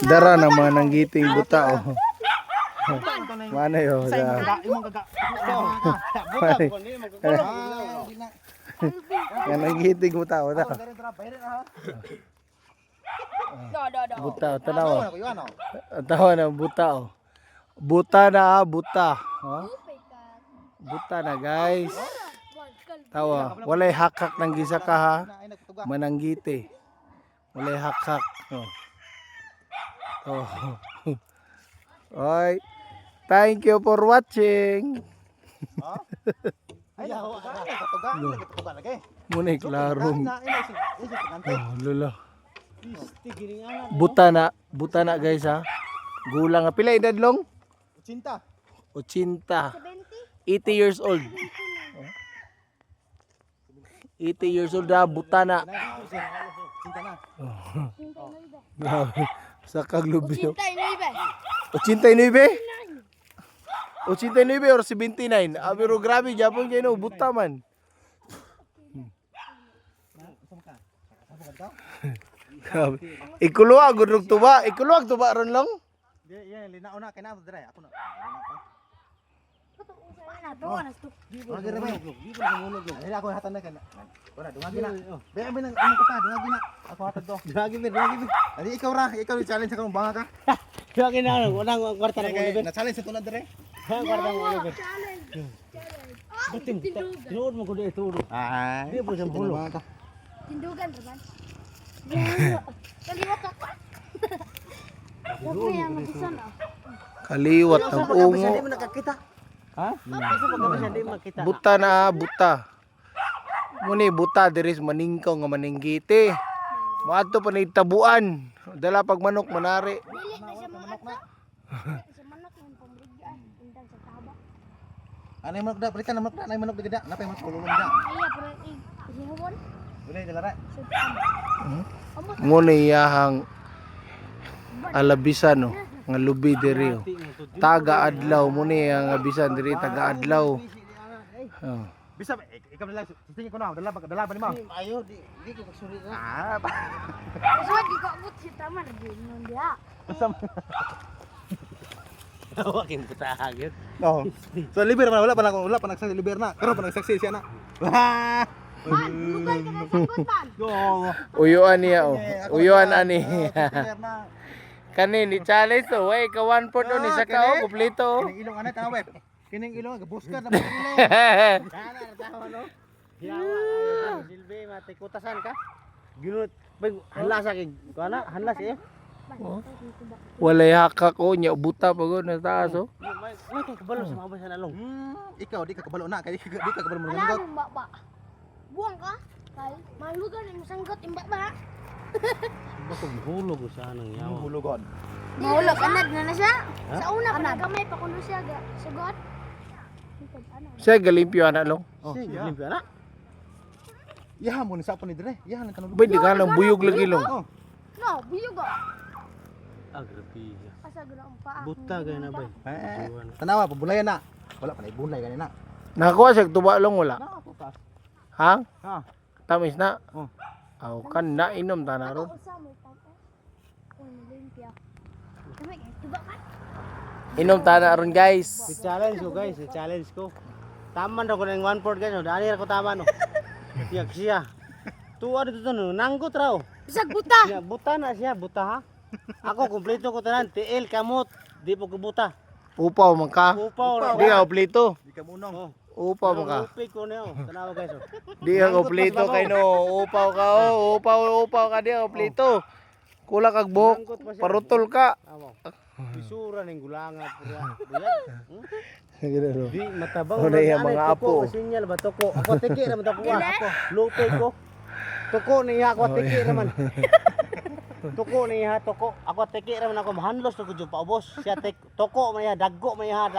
Dara na mga nanggiting buta oh. Mana yo. Yan nanggiting buta oh. Buta tanaw. Tawa na buta oh. Buta na buta. Oh. Buta na guys. Tawa, walay hakak ng gisa ka ha. Mananggiti. Walay hakak. Oh. Oh. Oy. Thank you for watching. Muna iklarong. Oh, lolo. Buta na guys ha. Gulang nga pila edad long? 80. 80 years old. 80 years old na buta na. Sa kaglubyo. 89 or 79. Pero grabe Japon kayo no, buta man. Ikuluwa gudrog tuba. Ikuluwa tuba ron long. Iya, lina una kay na dre. Ako na. Ako hatan na kana. Wala dungagi na. Be nang ano ka dungagi na. Ako hatan do. Dungagi. Adi ikaw ra, ikaw challenge ako banga ka. Dungagi na unang kwarta na ko. Na challenge tulad dre. Kwarta mo ko. Buting. Tinuod mo ko dito. Ah, di po sa bulo. Tindugan teman. Kaliwat ako. Huwag yang mabisan ah. Kaliwat ang ungo. Hindi mo nakakita. Ha? Kasi pag hindi makita. Buta na buta. Muni buta diris maningkaw nga maninggiti. Moadto pa ni tabuan. Dala pag manok manari. Dili na siya manok na. Sa manok yung pamrigyan. Indang sa taba. ano yung manok da? Balikan na manok da. Ano yung manok da? Napay manok kululong da. Iya pero ihawon. Boleh dalara. Muni yahang alabisan no. Nga lubi diri. Oh. Taga adlaw muni ang abisan diri taga adlaw. Oh. Bisa ikaw na lang. Tingin ko na. Dala ba ni mo? Ayo di ko kasuri na. Ah, ba. So di ko abot si tama na ginon dia. Wakin puta agad. Oh. So liber man wala pa nagsaksi liber na. Karon pa nagsaksi siya na. Wah. Lugal ka na sanggutan. Yo. Uyuan niya oh. Uyuan ani. Liber na. Kani ni challenge to, way ka 1/4 o ni saka o kompleto. Kining ilong ana tawag. Kining ilong gabuskad na ilong. Sana tawa no. Yawa silbi mate kutasan ka. Ginut hanlas kay kana hanlas eh. Walay hakak o nya buta pagod na taas oh. May kay kabalo sa mga basa nalong. Ikaw di ka kabalo na kay di ka kabalo mo Alam nanggot. mo ba? Buang ka. Kay malugan ang sanggot imba ba? Bakong hulog sa anang yawa. Hulugon. Mahulog anad na siya. Sa una pa nagamay pa kuno siya sugot. Siya galimpyo ana long. Oh, Sige, limpi ana. yaha mo ni sa ni dire. Yaha nang kanang. Pwede ka lang buyog lagi long. Oh. No, biyog ah. Agrapi. Asa guna ang paa. Buta gay na bay. Tanawa pabulayan na. Wala pa na ibunay ganina. Nakakuha siya tuba long wala. Na ako pa. Ha? Ha. Tamis na. Oh. Aw kan na inom ta na ron. Usa mo tao. Oh, limpia. Kami tuba ka. Inom ta na ron guys. Si challenge ko guys, si challenge ko. Taman ra ko ng 1/4 ganyo. Dali ra ko tama no. Tiyak siya. Tuwa dito no, nanggot raw. Bisag buta. Siya buta na siya, buta ha. Ako kumpleto ko tanan, TL kamot, di po ko buta. Upaw man ka. Upaw ra. Di ka kompleto. Di ka munong. Upaw man ka. Upay ko na tanawa guys. Di ka kompleto kay no. Upaw ka oh. Upaw ka di ka kompleto. Kula kag buhok. Parutol ka. Amo. Bisura ning gulanga pura. Gino. Di matabang. Ano yung mga apo? Sinyal ba toko? Ako tiki naman toko. Ako lutay ko. Toko niya ako tiki naman. Toko niya toko. Ako tiki naman ako mahanlos ko jud paubos. Siya toko man niya daggo man niya